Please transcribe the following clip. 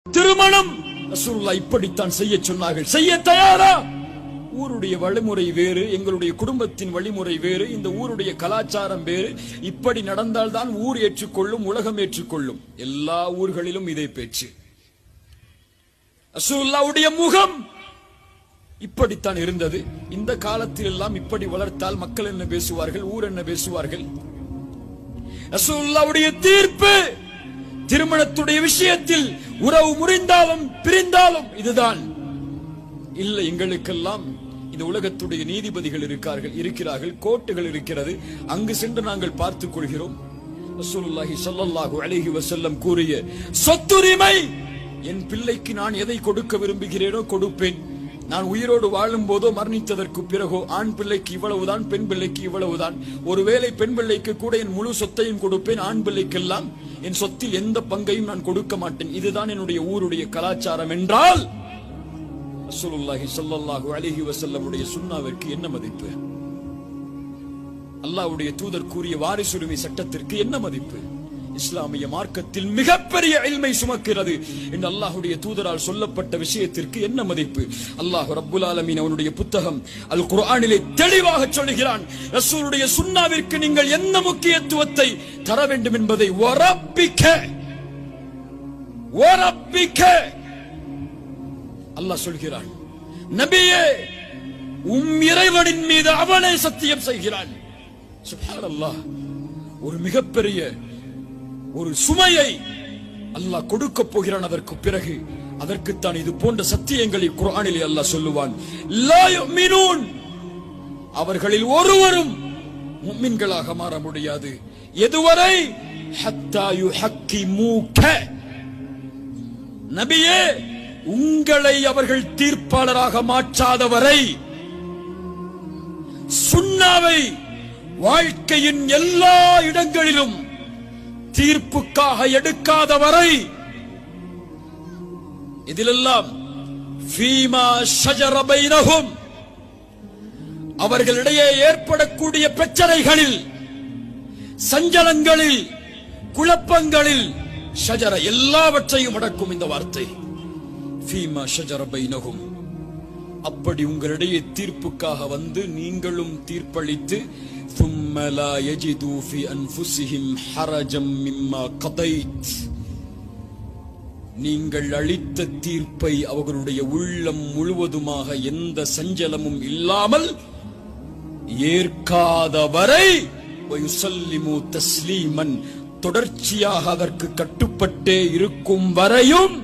திருமணம் ரசூலுல்லாஹ் இப்படித்தான் செய்ய சொன்னார்கள். செய்ய தயாரா? ஊருடைய வழிமுறை வேறு, எங்களுடைய குடும்பத்தின் வழிமுறை வேறு, இந்த ஊருடைய கலாச்சாரம் வேறு. இப்படி நடந்தால்தான் ஊர் ஏற்றுக்கொள்ளும், உலகம் ஏற்றுக்கொள்ளும். எல்லா ஊர்களிலும் இதே பேச்சு. ரசூலுல்லாஹ்வுடைய முகம் இப்படித்தான் இருந்தது. இந்த காலத்தில் எல்லாம் இப்படி வளர்த்தால் மக்கள் என்ன பேசுவார்கள், ஊர் என்ன பேசுவார்கள்? ரசூலுல்லாஹ்வுடைய தீர்ப்பு திருமணத்துடைய விஷயத்தில் உறவு முறிந்தாலும் பிரிந்தாலும் இதுதான். இல்லை, எங்களுக்கெல்லாம் இந்த உலகத்துடைய நீதிபதிகள் இருக்கிறார்கள், கோர்ட்டுகள் இருக்கிறது, அங்கு சென்று நாங்கள் பார்த்துக் கொள்கிறோம். ரசூலுல்லாஹி ஸல்லல்லாஹு அலைஹி வஸல்லம் கூறிய சொத்துரிமை, என் பிள்ளைக்கு நான் எதை கொடுக்க விரும்புகிறேனோ கொடுப்பேன். நான் உயிரோடு வாழும் போதோ மரணித்ததற்கு பிறகோ ஆண் பிள்ளைக்கு இவ்வளவுதான், பெண் பிள்ளைக்கு இவ்வளவுதான். ஒருவேளை பெண் பிள்ளைக்கு கூட என் முழு சொத்தையும் கொடுப்பேன், ஆண் பிள்ளைக்கெல்லாம் என் சொத்தில் எந்த பங்கையும் நான் கொடுக்க மாட்டேன். இதுதான் என்னுடைய ஊருடைய கலாச்சாரம் என்றால் ரசூலுல்லாஹி ஸல்லல்லாஹு அலைஹி வஸல்லமுடைய சுன்னாவிற்கு என்ன மதிப்பு? அல்லாஹ்வுடைய தூதர் கூறிய வாரிசுரிமை சட்டத்திற்கு என்ன மதிப்பு? இஸ்லாமிய மார்க்கத்தில் மிகப்பெரிய இல்மை சுமக்கிறது என்று அல்லாஹ்வுடைய தூதரால் சொல்லப்பட்ட விஷயத்திற்கு என்ன மதிப்பு? அல்லாஹ் ரப்புல் ஆலமீன் அவனுடைய புத்தகம் அல் குர்ஆனிலே தெளிவாக சொல்கிறான். ரசூலுடைய சுன்னாவிற்கு நீங்கள் என்ன முக்கியத்துவத்தை தர வேண்டும் என்பதை வரப்பிக்க அல்லாஹ் சொல்கிறான். நபியே, இறைவனின் மீது அவனே சத்தியம் செய்கிறான். சுப்ஹானல்லாஹ். ஒரு மிகப்பெரிய ஒரு சுமையை அல்லாஹ் கொடுக்க போகிறான். அதற்கு பிறகு அதற்குத்தான் இது போன்ற சத்தியங்களை குர்ஆனிலே அல்லாஹ் சொல்லுவான். லா யுமினூன், அவர்களில் ஒருவரும் முஃமின்களாக மாற முடியாது. எதுவரை? ஹத்தா யுஹக்கிமூக, நபியே உங்களை அவர்கள் தீர்ப்பாளராக மாற்றாதவரை, சுன்னாவை வாழ்க்கையின் எல்லா இடங்களிலும் தீர்ப்புக்காக எடுக்காதவரை, இதிலெல்லாம் ஃபீமா ஷஜர பைனஹும், அவர்களிடையே ஏற்படக்கூடிய பிரச்சனைகளில், சஞ்சலங்களில், குழப்பங்களில், ஷஜர எல்லாவற்றையும் அடக்கும் இந்த வார்த்தை ஃபீமா ஷஜர பைனஹும். அப்படி உங்களிடையே தீர்ப்புக்காக வந்து நீங்களும் தீர்ப்பளித்து ثم لا يجدوا في أنفسهم حرجا مما قضيت, நீங்கள் அளித்த தீர்ப்பை அவர்களுடைய உள்ளம் முழுவதுமாக எந்த சஞ்சலமும் இல்லாமல் ஏற்காதவரை ويسلموا تسليما, தொடர்ச்சியாக அதற்கு கட்டுப்பட்டே இருக்கும் வரையும்